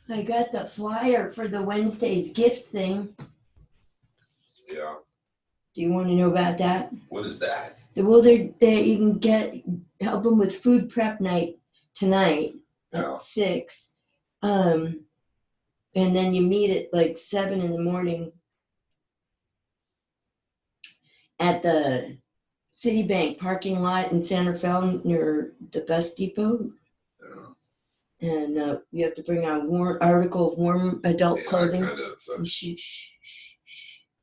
I got the flyer for the Wednesday's gift thing. Yeah. Do you want to know about that? What is that? Well, you can help them with food prep night tonight at 6. And then you meet at like 7 in the morning at the Citibank parking lot in Santa Fe near the bus depot. And you have to bring a article of warm adult clothing. Kind of,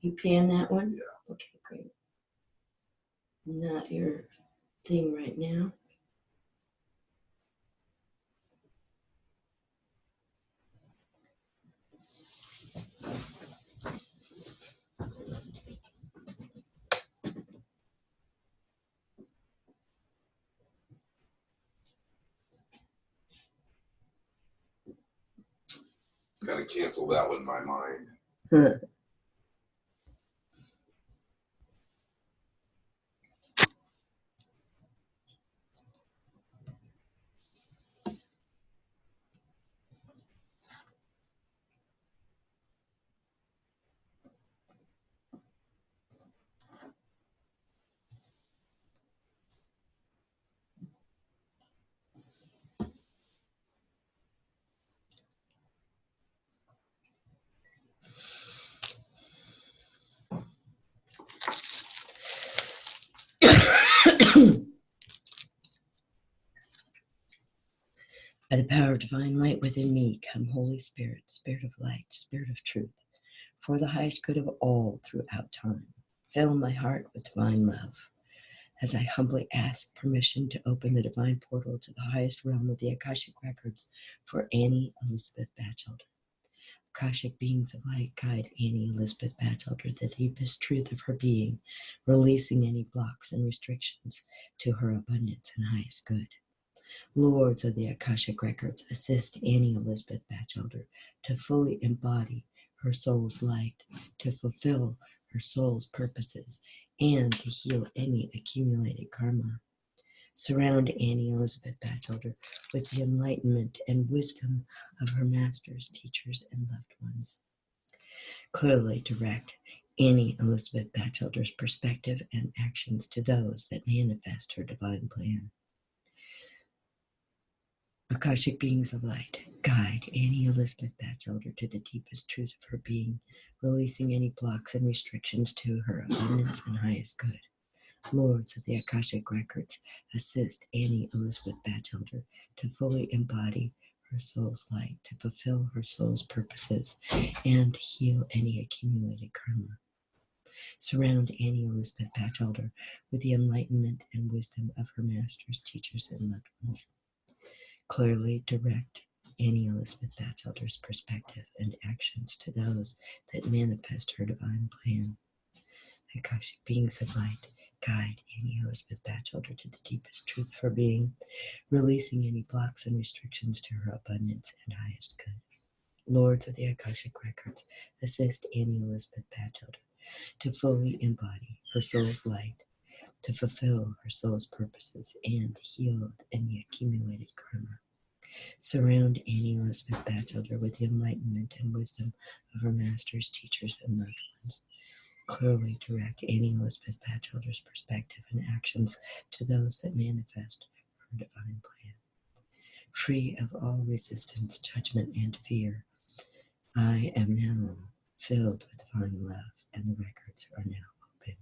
you pan that one? Yeah. Okay, great. Not your thing right now. Kind of canceled that one in my mind. Huh. By the power of divine light within me, come Holy Spirit, Spirit of light, Spirit of truth, for the highest good of all throughout time. Fill my heart with divine love, as I humbly ask permission to open the divine portal to the highest realm of the Akashic records for Annie Elizabeth Batchelder. Akashic beings of light guide Annie Elizabeth Batchelder the deepest truth of her being, releasing any blocks and restrictions to her abundance and highest good. Lords of the Akashic Records, assist Annie Elizabeth Batchelder to fully embody her soul's light, to fulfill her soul's purposes, and to heal any accumulated karma. Surround Annie Elizabeth Batchelder with the enlightenment and wisdom of her masters, teachers, and loved ones. Clearly direct Annie Elizabeth Batchelder's perspective and actions to those that manifest her divine plan. Akashic beings of light, guide Annie Elizabeth Batchelder to the deepest truth of her being, releasing any blocks and restrictions to her abundance and highest good. Lords of the Akashic Records, assist Annie Elizabeth Batchelder to fully embody her soul's light, to fulfill her soul's purposes, and heal any accumulated karma. Surround Annie Elizabeth Batchelder with the enlightenment and wisdom of her masters, teachers, and loved ones. Clearly direct Annie Elizabeth Batchelder's perspective and actions to those that manifest her divine plan. Akashic beings of light, guide Annie Elizabeth Batchelder to the deepest truth of her being, releasing any blocks and restrictions to her abundance and highest good. Lords of the Akashic Records, assist Annie Elizabeth Batchelder to fully embody her soul's light, to fulfill her soul's purposes, and heal any accumulated karma. Surround Annie Elizabeth Batchelder with the enlightenment and wisdom of her masters, teachers, and loved ones. Clearly direct Annie Elizabeth Batchelder's perspective and actions to those that manifest her divine plan. Free of all resistance, judgment, and fear, I am now filled with divine love, and the records are now open.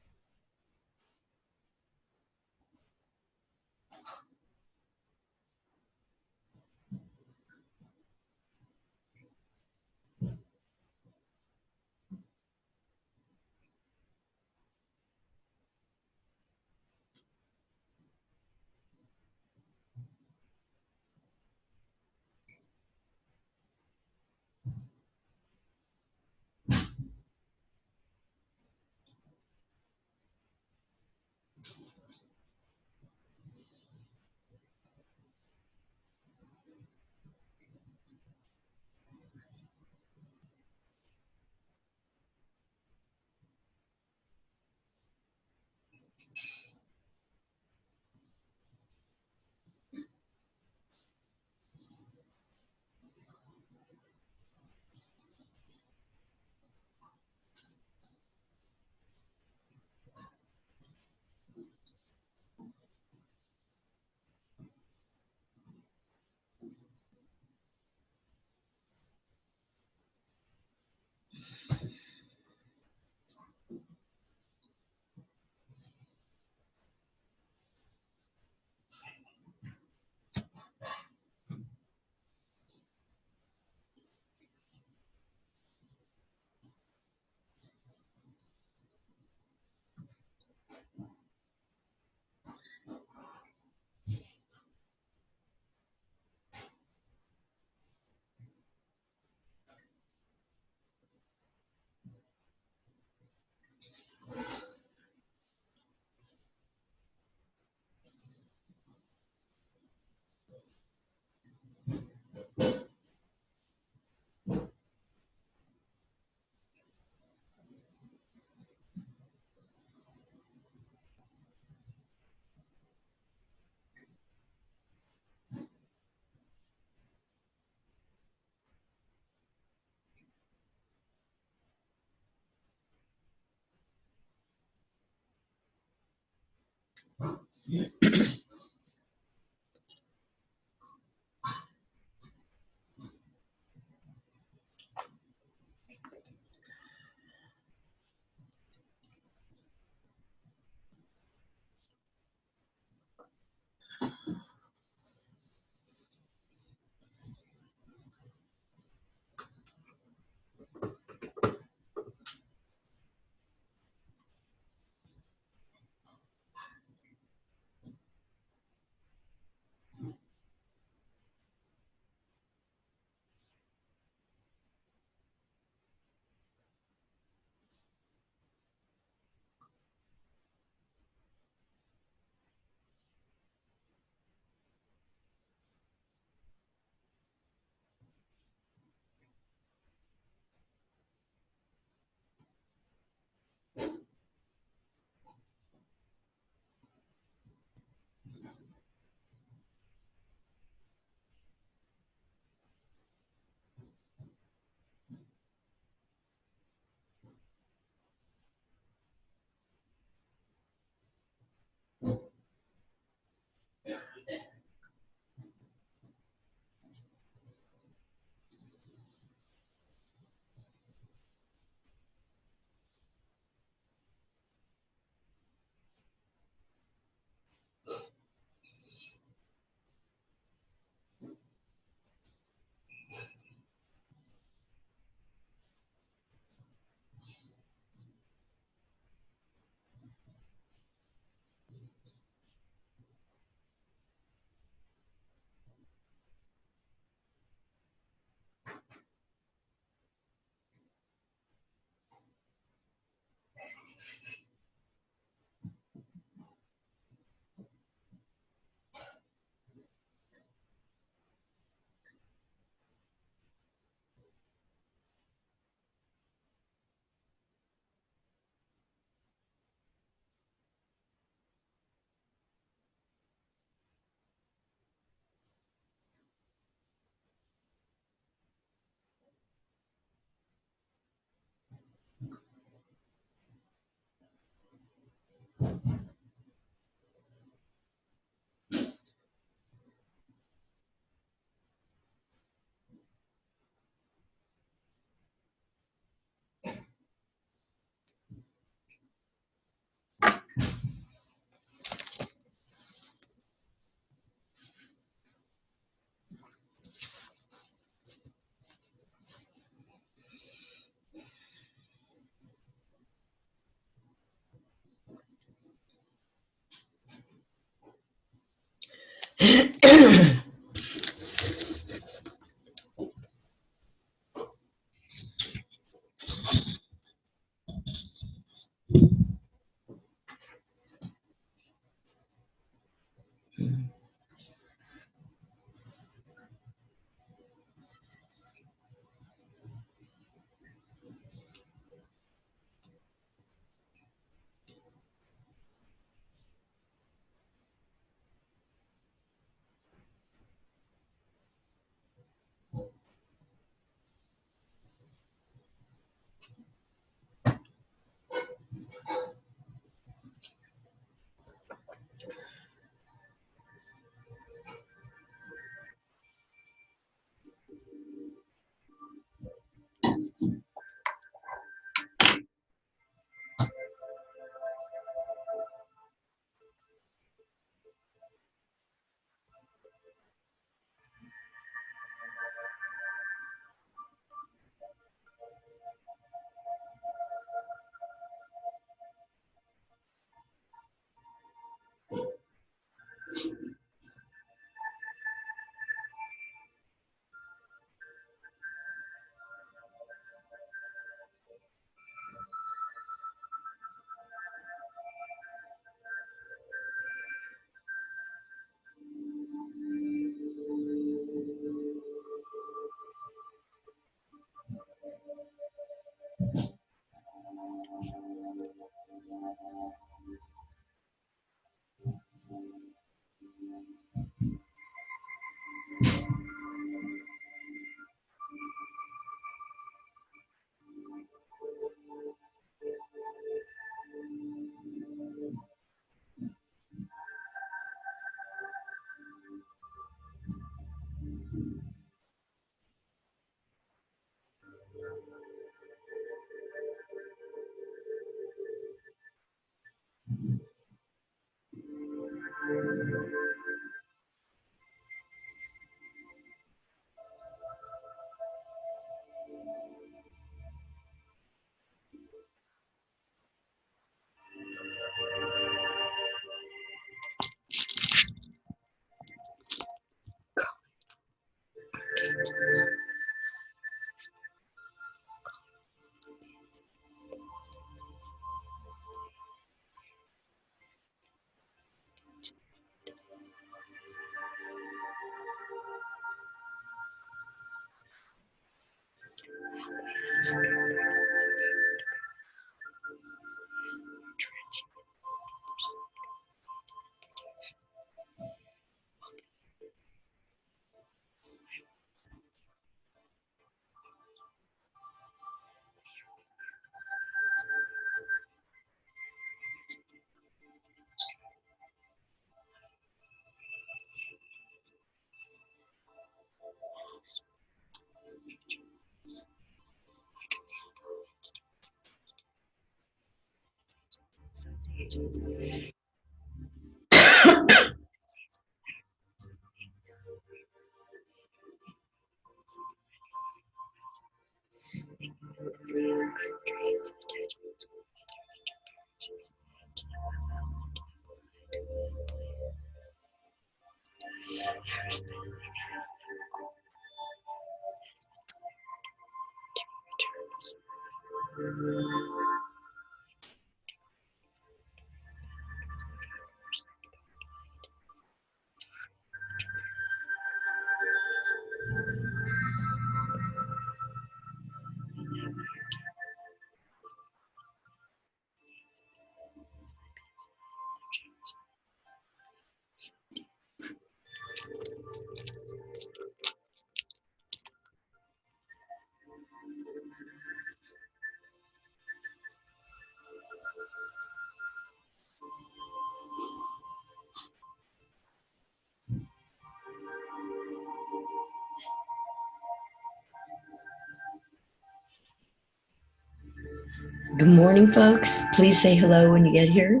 Good morning, folks. Please say hello when you get here.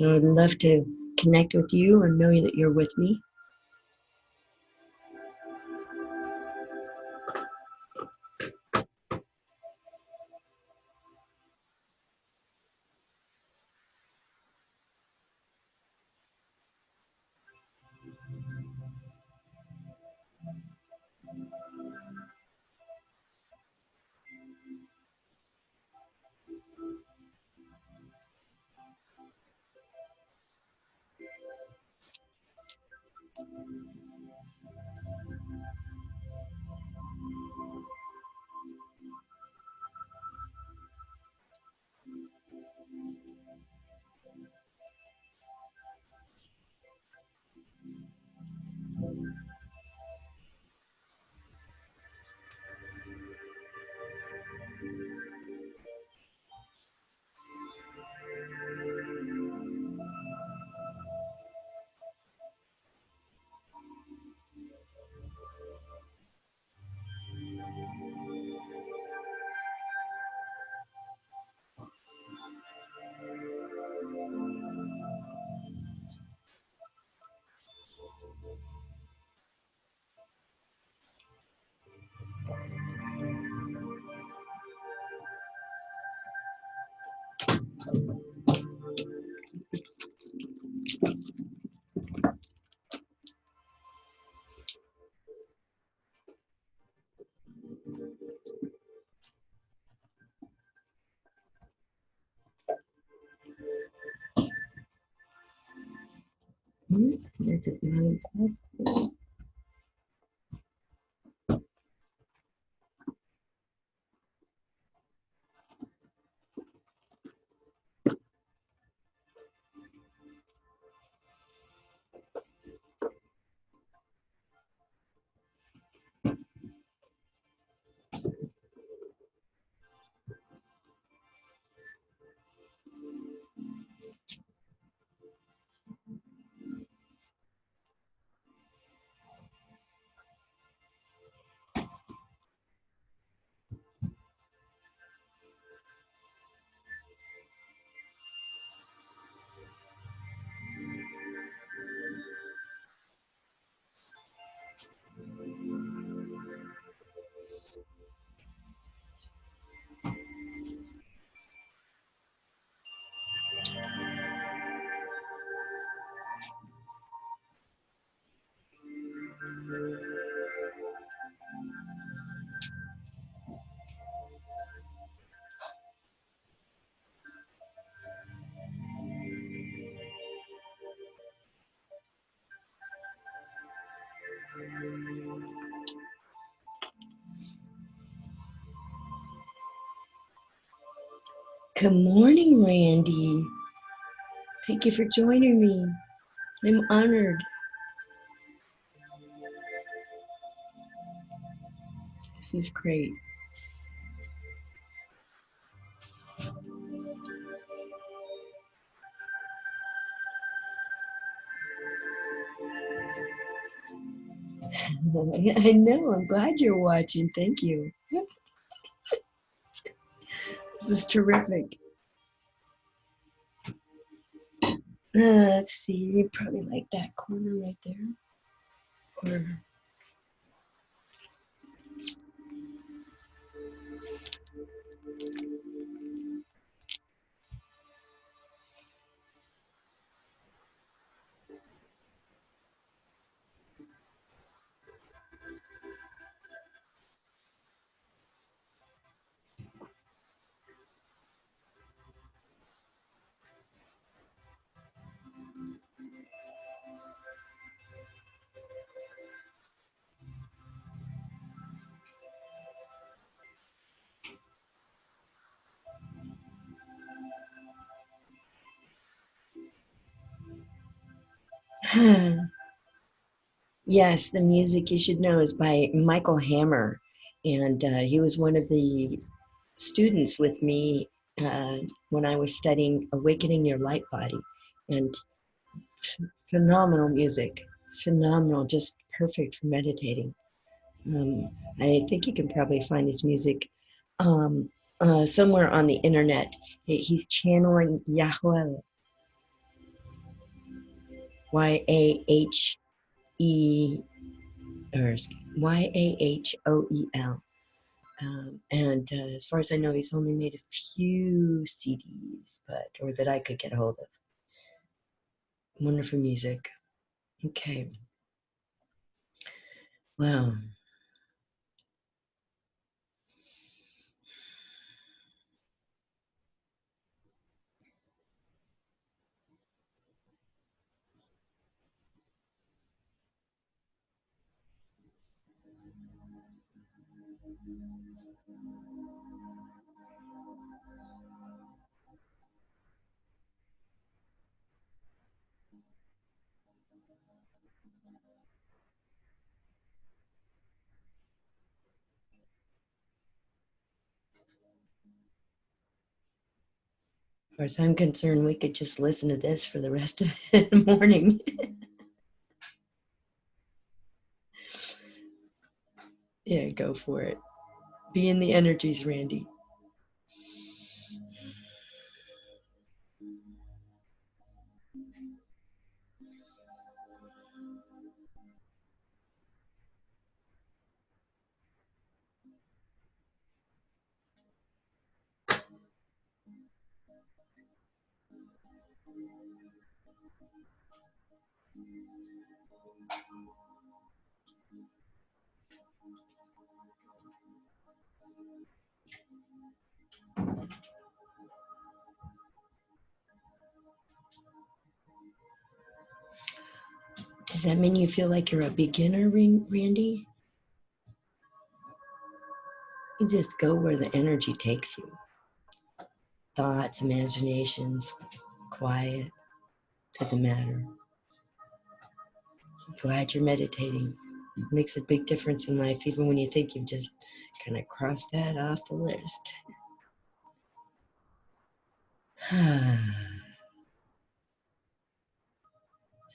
I would love to connect with you or know that you're with me. That's a nice one. Good morning, Randy. Thank you for joining me. I'm honored. This is great. I know. I'm glad you're watching. Thank you. This is terrific. Let's see. You probably like that corner right there. Or yes, the music you should know is by Michael Hammer, and he was one of the students with me when I was studying Awakening Your Light Body, and phenomenal music, phenomenal, just perfect for meditating. I think you can probably find his music um, somewhere on the internet. He's channeling Yahweh, Y-A-H-E, or Yahol. And as far as I know, he's only made a few CDs, or that I could get a hold of. Wonderful music. Okay. Wow. As far as I'm concerned, we could just listen to this for the rest of the morning. Yeah, go for it. Be in the energies, Randy. Does that mean you feel like you're a beginner, Randy? You just go where the energy takes you. Thoughts, imaginations, quiet, doesn't matter. I'm glad you're meditating. It makes a big difference in life, even when you think you've just kind of crossed that off the list.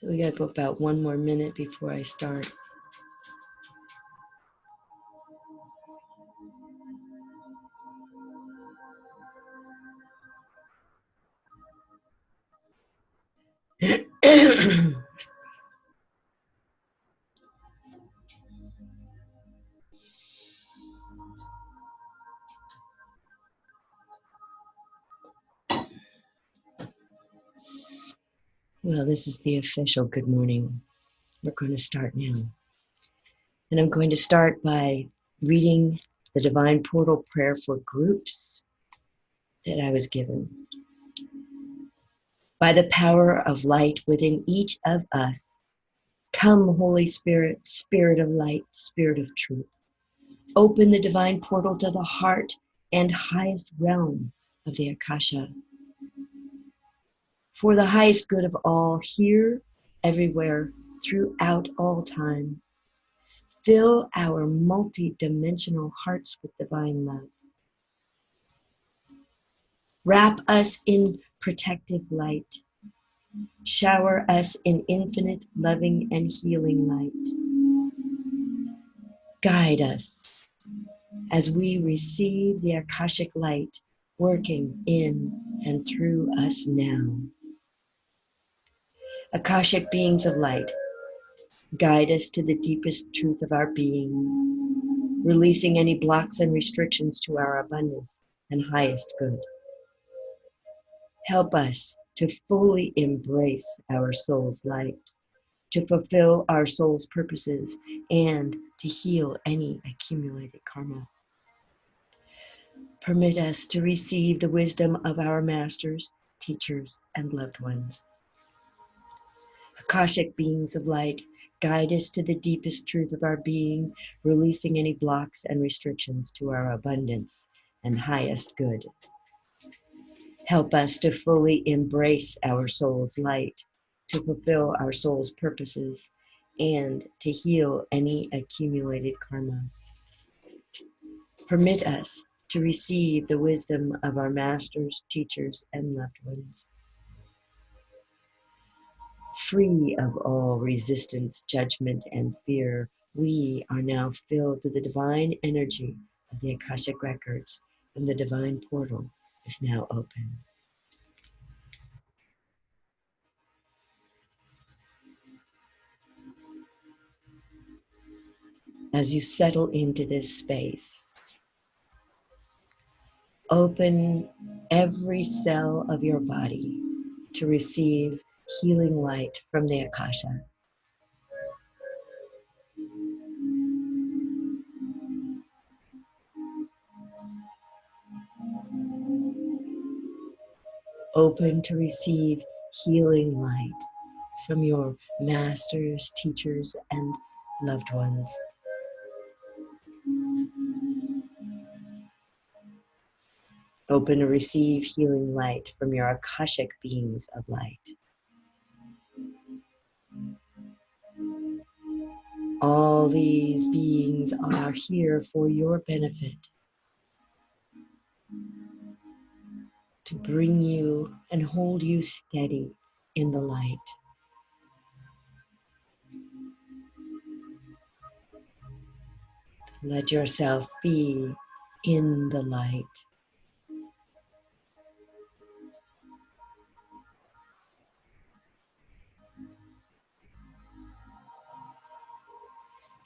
So we got about 1 more minute before I start. Well, this is the official good morning. We're going to start now. And I'm going to start by reading the Divine Portal Prayer for groups that I was given. By the power of light within each of us, come, Holy Spirit, Spirit of light, Spirit of truth. Open the divine portal to the heart and highest realm of the Akasha, for the highest good of all, here, everywhere, throughout all time. Fill our multi-dimensional hearts with divine love. Wrap us in protective light. Shower us in infinite loving and healing light. Guide us as we receive the Akashic light working in and through us now. Akashic beings of light, guide us to the deepest truth of our being, releasing any blocks and restrictions to our abundance and highest good. Help us to fully embrace our soul's light, to fulfill our soul's purposes, and to heal any accumulated karma. Permit us to receive the wisdom of our masters, teachers, and loved ones. Akashic beings of light, guide us to the deepest truth of our being, releasing any blocks and restrictions to our abundance and highest good. Help us to fully embrace our soul's light, to fulfill our soul's purposes, and to heal any accumulated karma. Permit us to receive the wisdom of our masters, teachers, and loved ones. Free of all resistance, judgment, and fear, we are now filled with the divine energy of the Akashic records, and the divine portal is now open. As you settle into this space, open every cell of your body to receive healing light from the Akasha. Open to receive healing light from your masters, teachers, and loved ones. Open to receive healing light from your Akashic beings of light. All these beings are here for your benefit, to bring you and hold you steady in the light. Let yourself be in the light.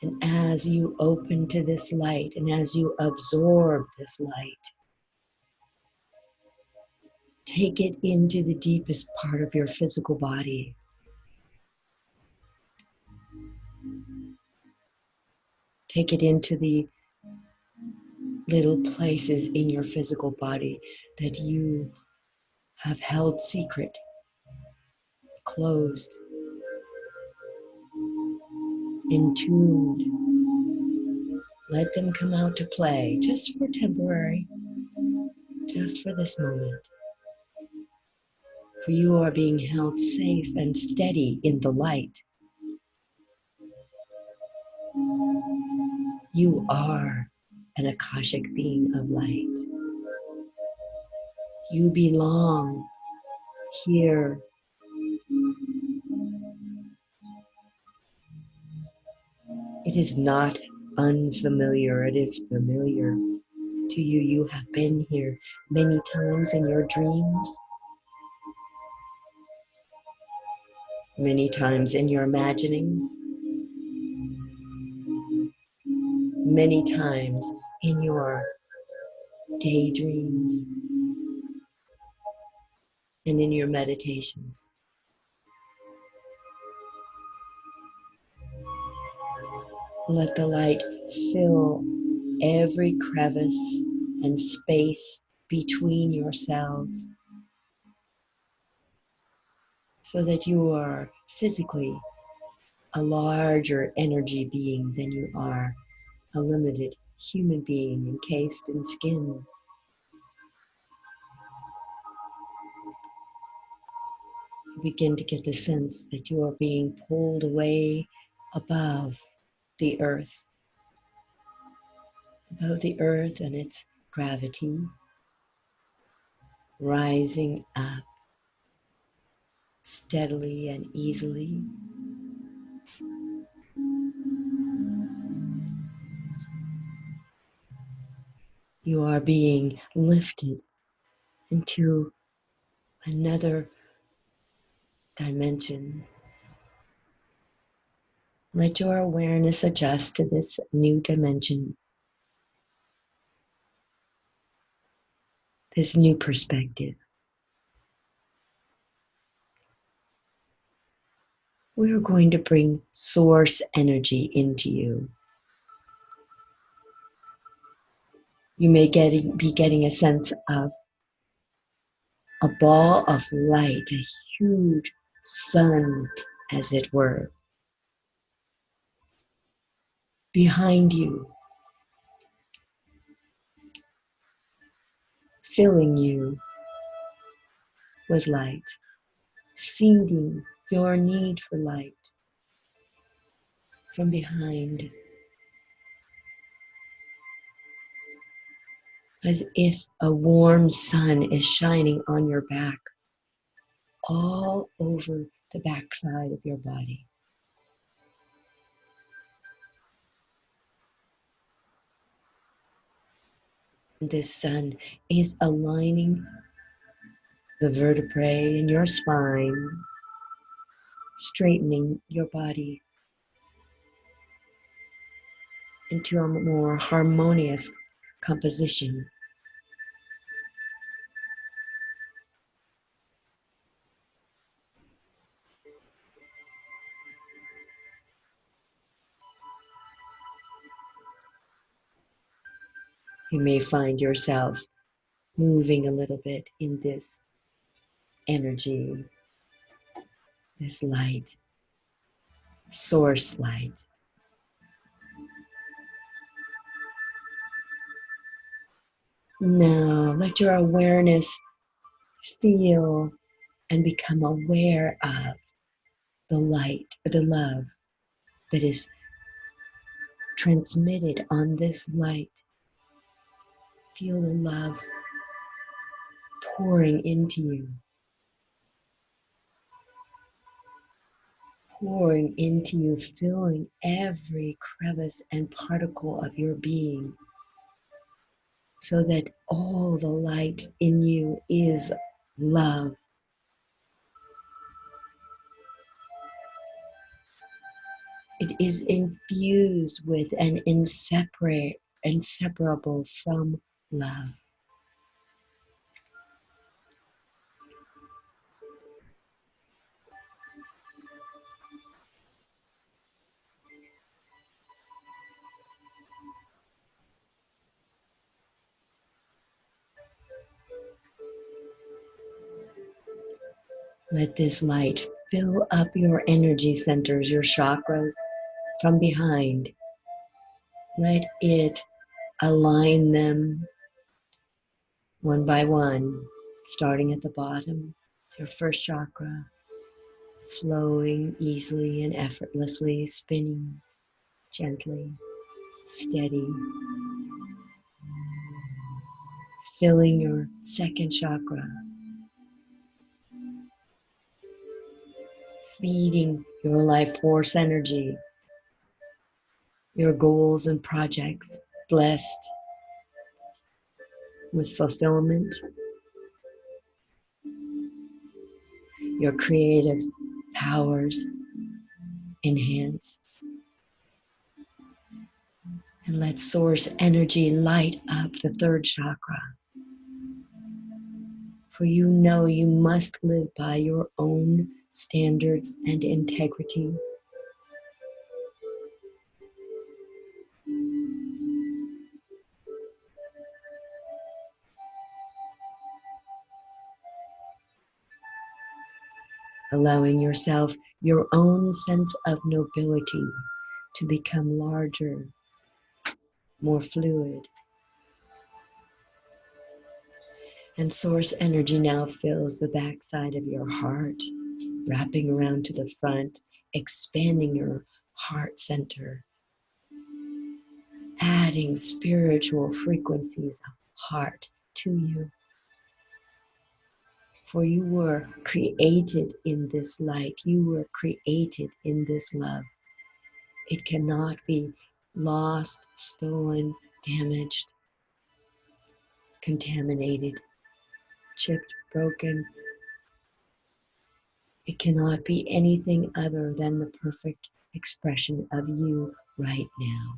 And as you open to this light and as you absorb this light, take it into the deepest part of your physical body. Take it into the little places in your physical body that you have held secret, closed, entombed. Let them come out to play, just for temporary, just for this moment. For you are being held safe and steady in the light. You are an Akashic being of light. You belong here. It is not unfamiliar, it is familiar to you. You have been here many times in your dreams, many times in your imaginings, many times in your daydreams and in your meditations. Let the light fill every crevice and space between your cells so that you are physically a larger energy being than you are a limited human being encased in skin. begin to get the sense that you are being pulled away above the earth, and its gravity, rising up steadily and easily. You are being lifted into another dimension. Let your awareness adjust to this new dimension, this new perspective. We're going to bring source energy into you. You may be getting a sense of a ball of light, a huge sun, as it were, behind you, filling you with light, feeding your need for light from behind, as if a warm sun is shining on your back, all over the backside of your body. This sun is aligning the vertebrae in your spine, straightening your body into a more harmonious composition. You may find yourself moving a little bit in this energy, this light, source light. Now let your awareness feel and become aware of the light, or the love that is transmitted on this light. Feel the love pouring into you, filling every crevice and particle of your being, so that all the light in you is love. It is infused with and inseparable from love. Let this light fill up your energy centers, your chakras from behind. Let it align them one by one, starting at the bottom, your first chakra, flowing easily and effortlessly, spinning gently, steady, filling your second chakra, feeding your life force energy, your goals and projects, blessed with fulfillment, your creative powers enhanced. And let source energy light up the third chakra. For you know you must live by your own standards and integrity. Allowing yourself your own sense of nobility to become larger, more fluid. And source energy now fills the backside of your heart, wrapping around to the front, expanding your heart center, adding spiritual frequencies of heart to you. For you were created in this light. You were created in this love. It cannot be lost, stolen, damaged, contaminated, chipped, broken. It cannot be anything other than the perfect expression of you right now.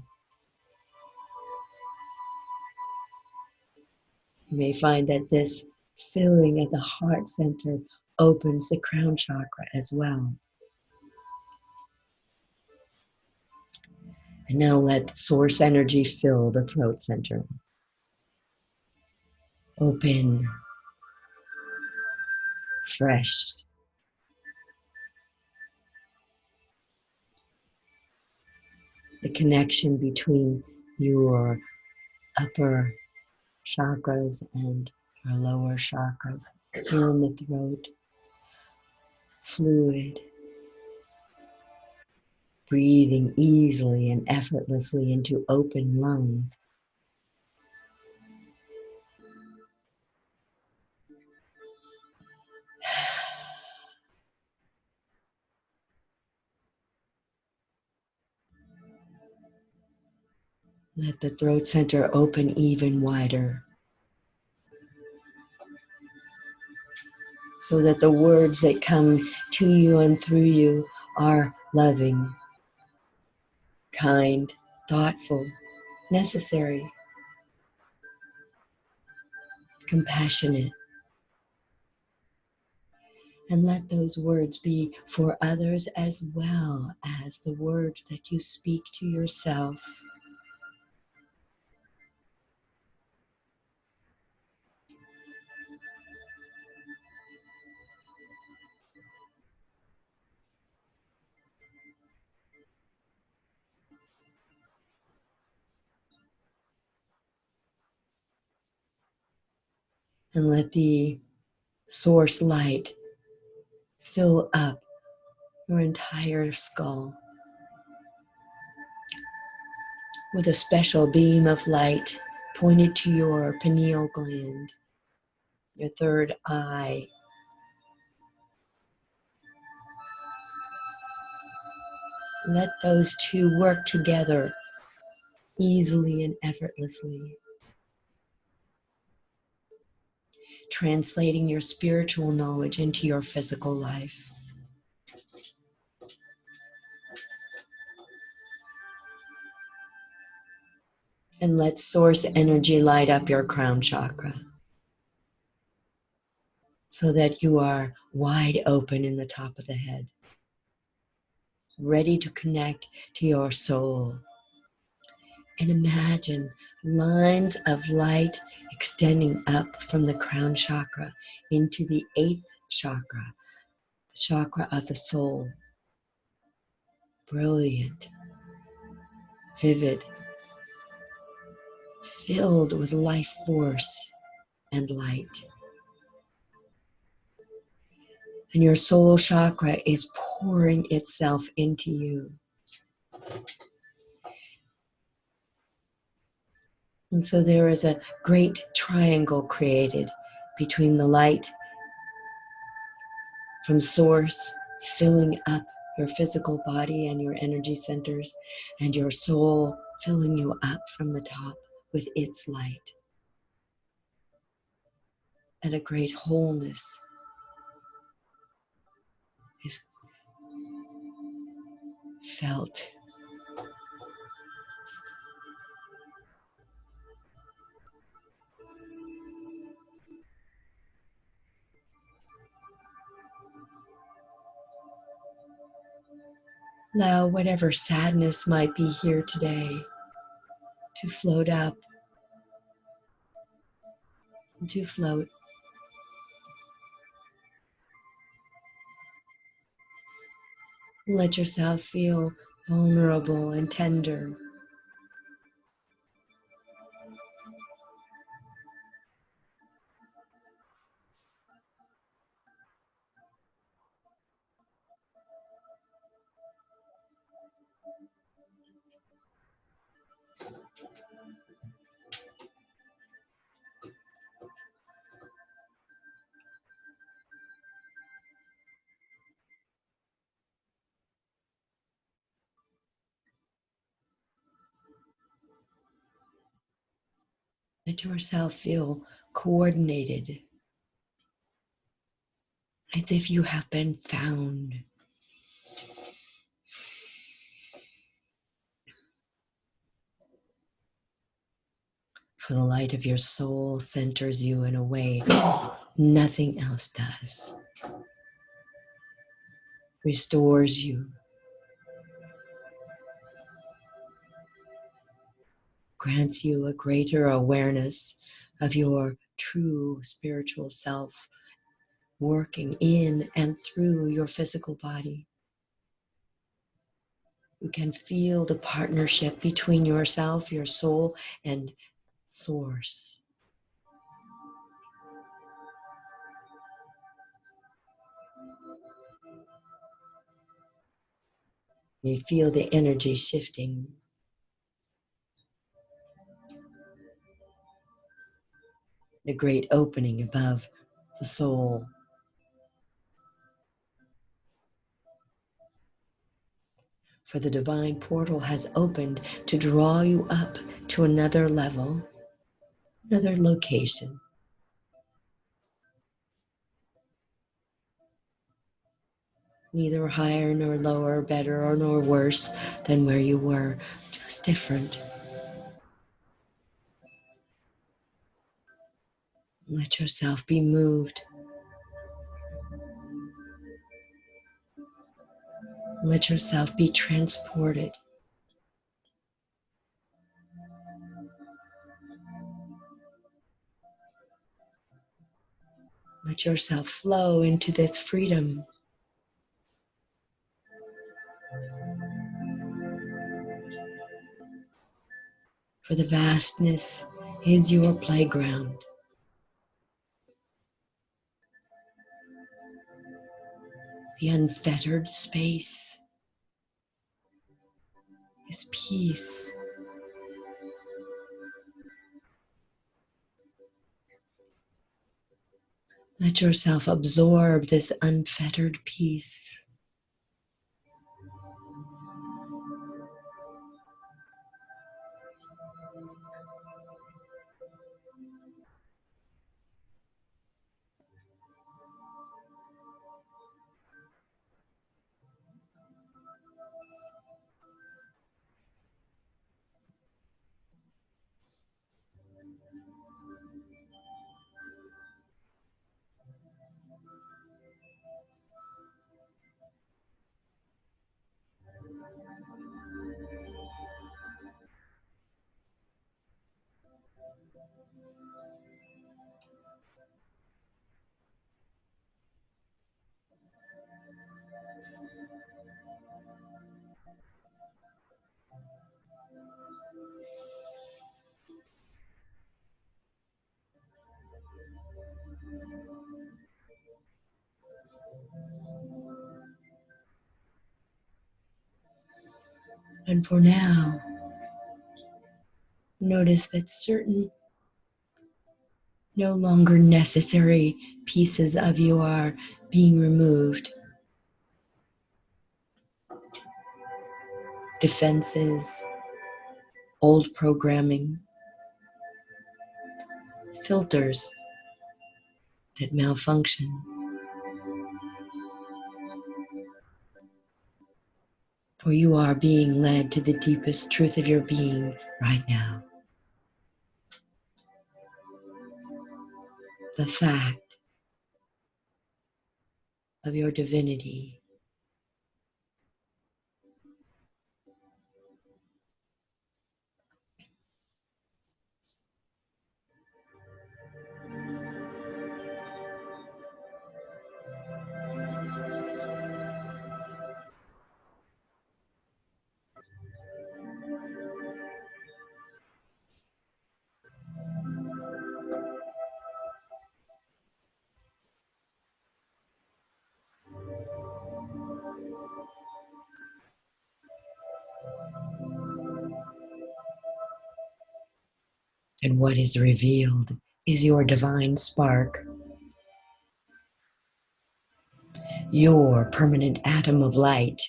You may find that this filling at the heart center opens the crown chakra as well. And now let the source energy fill the throat center. Open, fresh. The connection between your upper chakras and your lower chakras here in the throat. Fluid, breathing easily and effortlessly into open lungs. Let the throat center open even wider so that the words that come to you and through you are loving, kind, thoughtful, necessary, compassionate. And let those words be for others as well as the words that you speak to yourself. And let the source light fill up your entire skull with a special beam of light pointed to your pineal gland, your third eye. Let those two work together easily and effortlessly, translating your spiritual knowledge into your physical life. And let source energy light up your crown chakra so that you are wide open in the top of the head, ready to connect to your soul. And imagine lines of light extending up from the crown chakra into the 8th chakra, the chakra of the soul. Brilliant, vivid, filled with life force and light. And your soul chakra is pouring itself into you. And so there is a great triangle created between the light from source filling up your physical body and your energy centers, and your soul filling you up from the top with its light. And a great wholeness is felt. Allow whatever sadness might be here today to float up and to float. Let yourself feel vulnerable and tender. Let yourself feel coordinated, as if you have been found. For the light of your soul centers you in a way nothing else does. Restores you, grants you a greater awareness of your true spiritual self working in and through your physical body. You can feel the partnership between yourself, your soul, and Source. You feel the energy shifting. The great opening above the soul. For the divine portal has opened to draw you up to another level, another location. Neither higher nor lower, better or nor worse than where you were, just different. Let yourself be moved. Let yourself be transported. Let yourself flow into this freedom. For the vastness is your playground. The unfettered space is peace. Let yourself absorb this unfettered peace. And for now, notice that certain no longer necessary pieces of you are being removed. Defenses, old programming, filters that malfunction. For you are being led to the deepest truth of your being right now. The fact of your divinity. And what is revealed is your divine spark, your permanent atom of light.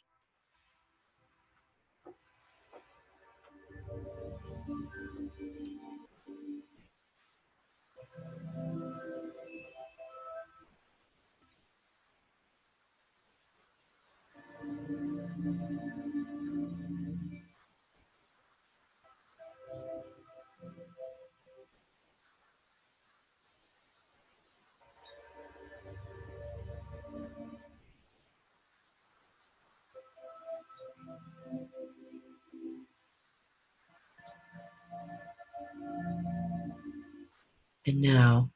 And now,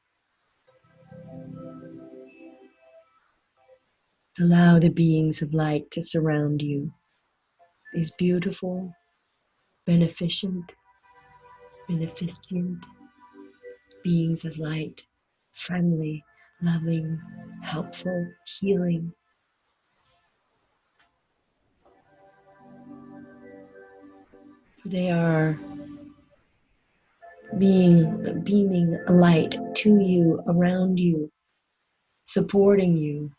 allow the beings of light to surround you. These beautiful, beneficent beings of light, friendly, loving, helpful, healing. They are beaming light to you, around you, supporting you,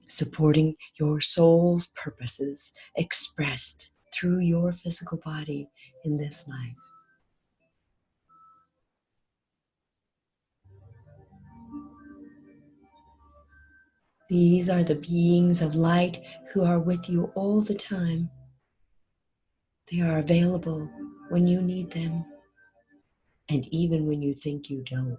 supporting your soul's purposes expressed through your physical body in this life. These are the beings of light who are with you all the time. They are available when you need them, and even when you think you don't.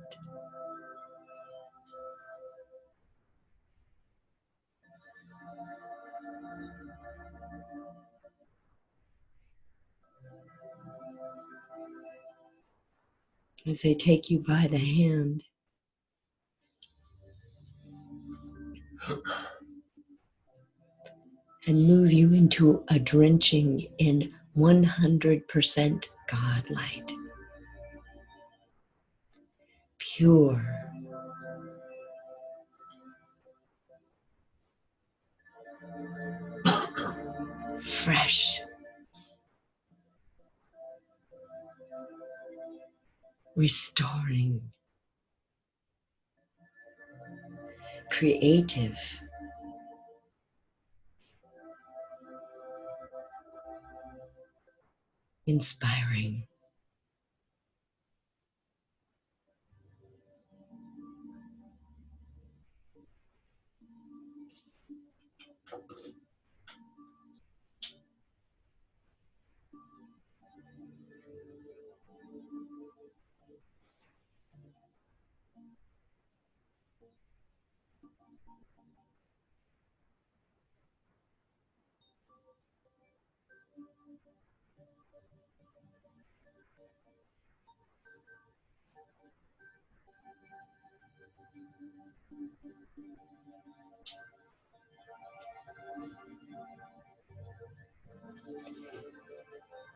As they take you by the hand and move you into a drenching in 100% God light. Pure, fresh, restoring, creative, inspiring.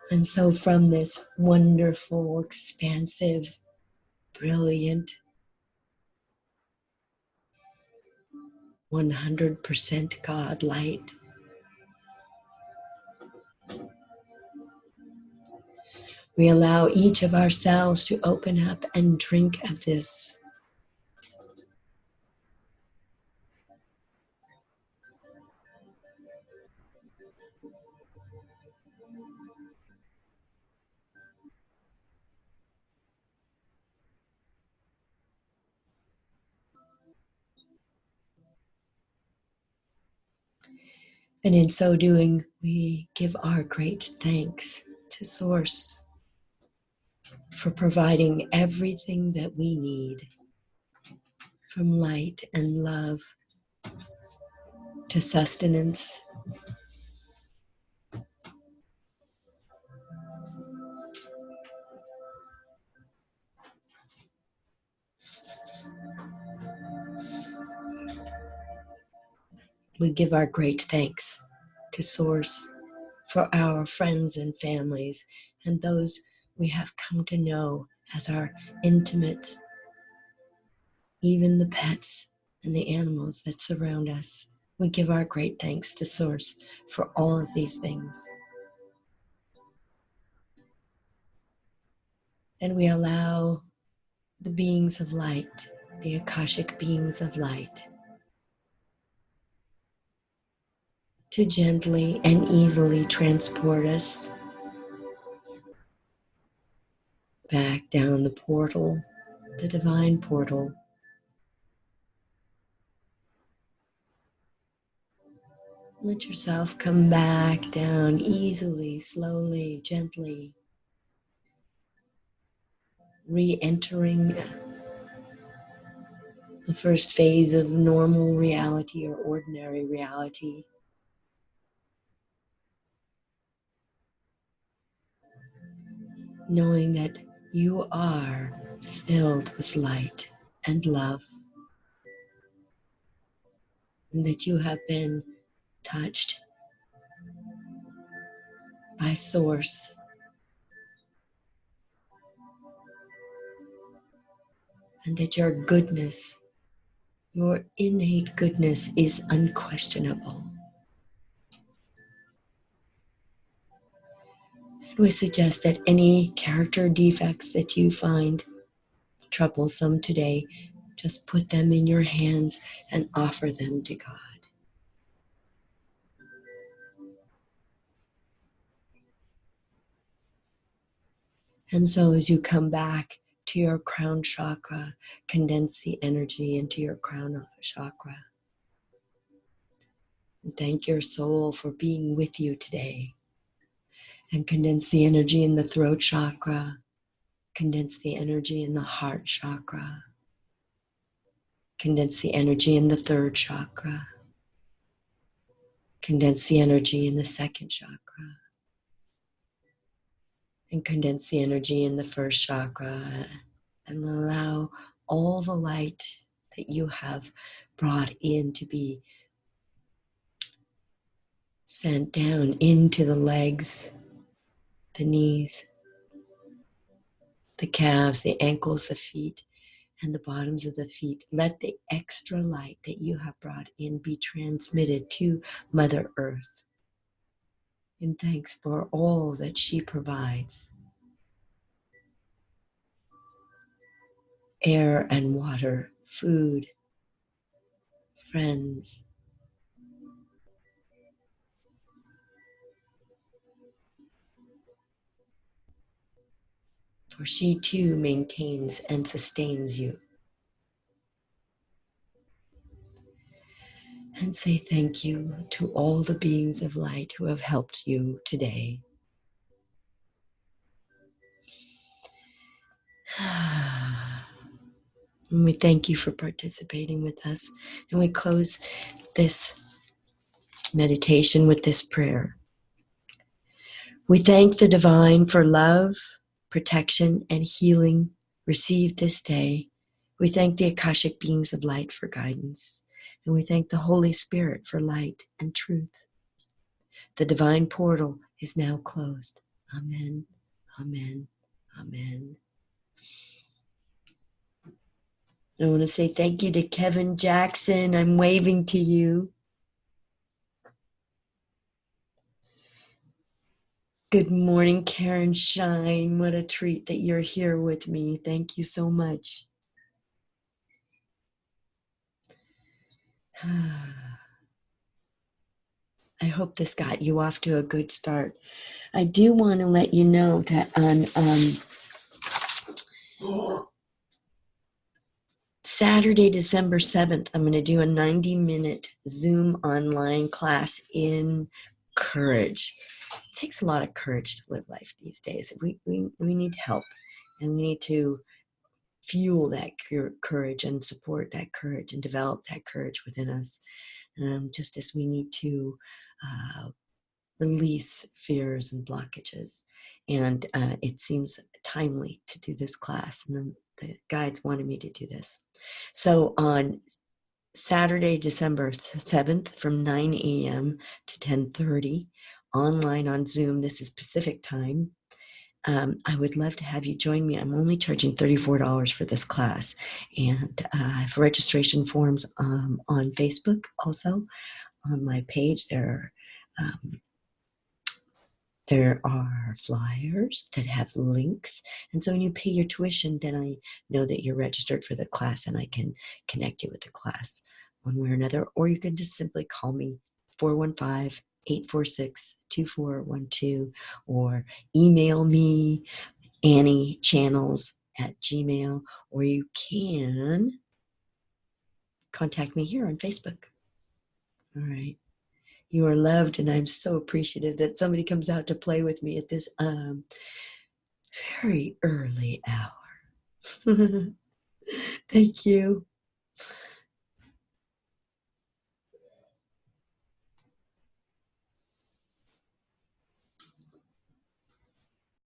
And so from this wonderful, expansive, brilliant, 100% God light, we allow each of ourselves to open up and drink of this. And in so doing, we give our great thanks to Source for providing everything that we need, from light and love to sustenance. We give our great thanks to Source for our friends and families and those we have come to know as our intimates, even the pets and the animals that surround us. We give our great thanks to Source for all of these things. And we allow the beings of light, the Akashic beings of light, to gently and easily transport us back down the portal, the divine portal. Let yourself come back down easily, slowly, gently, re-entering the first phase of normal reality or ordinary reality. Knowing that you are filled with light and love, and that you have been touched by Source, and that your goodness, your innate goodness, is unquestionable. And we suggest that any character defects that you find troublesome today, just put them in your hands and offer them to God. And so as you come back to your crown chakra, condense the energy into your crown chakra. And thank your soul for being with you today. And condense the energy in the throat chakra. Condense the energy in the heart chakra. Condense the energy in the third chakra. Condense the energy in the second chakra. And condense the energy in the first chakra. And allow all the light that you have brought in to be sent down into the legs, the knees, the calves, the ankles, the feet, and the bottoms of the feet. Let the extra light that you have brought in be transmitted to Mother Earth. In thanks for all that she provides. Air and water, food, friends. For she too maintains and sustains you. And say thank you to all the beings of light who have helped you today. And we thank you for participating with us. And we close this meditation with this prayer. We thank the divine for love, protection, and healing received this day. We thank the Akashic beings of light for guidance. And we thank the Holy Spirit for light and truth. The divine portal is now closed. Amen, amen, amen. I want to say thank you to Kevin Jackson. I'm waving to you. Good morning, Karen Shine. What a treat that you're here with me. Thank you so much. I hope this got you off to a good start. I do want to let you know that on Saturday, December 7th, I'm going to do a 90-minute Zoom online class in courage. It takes a lot of courage to live life these days. We need help, and we need to fuel that courage and support that courage and develop that courage within us, just as we need to release fears and blockages. And it seems timely to do this class, and the guides wanted me to do this. So on Saturday, December 7th from 9 a.m. to 10:30, online on Zoom, this is Pacific time. I would love to have you join me. I'm only charging $34 for this class. And I have registration forms on Facebook also. On my page, there are flyers that have links. And so when you pay your tuition, then I know that you're registered for the class and I can connect you with the class one way or another. Or you can just simply call me 415-846-2412 or email me anniechannels@gmail, or you can contact me here on Facebook. All right. You are loved, and I'm so appreciative that somebody comes out to play with me at this very early hour. Thank you.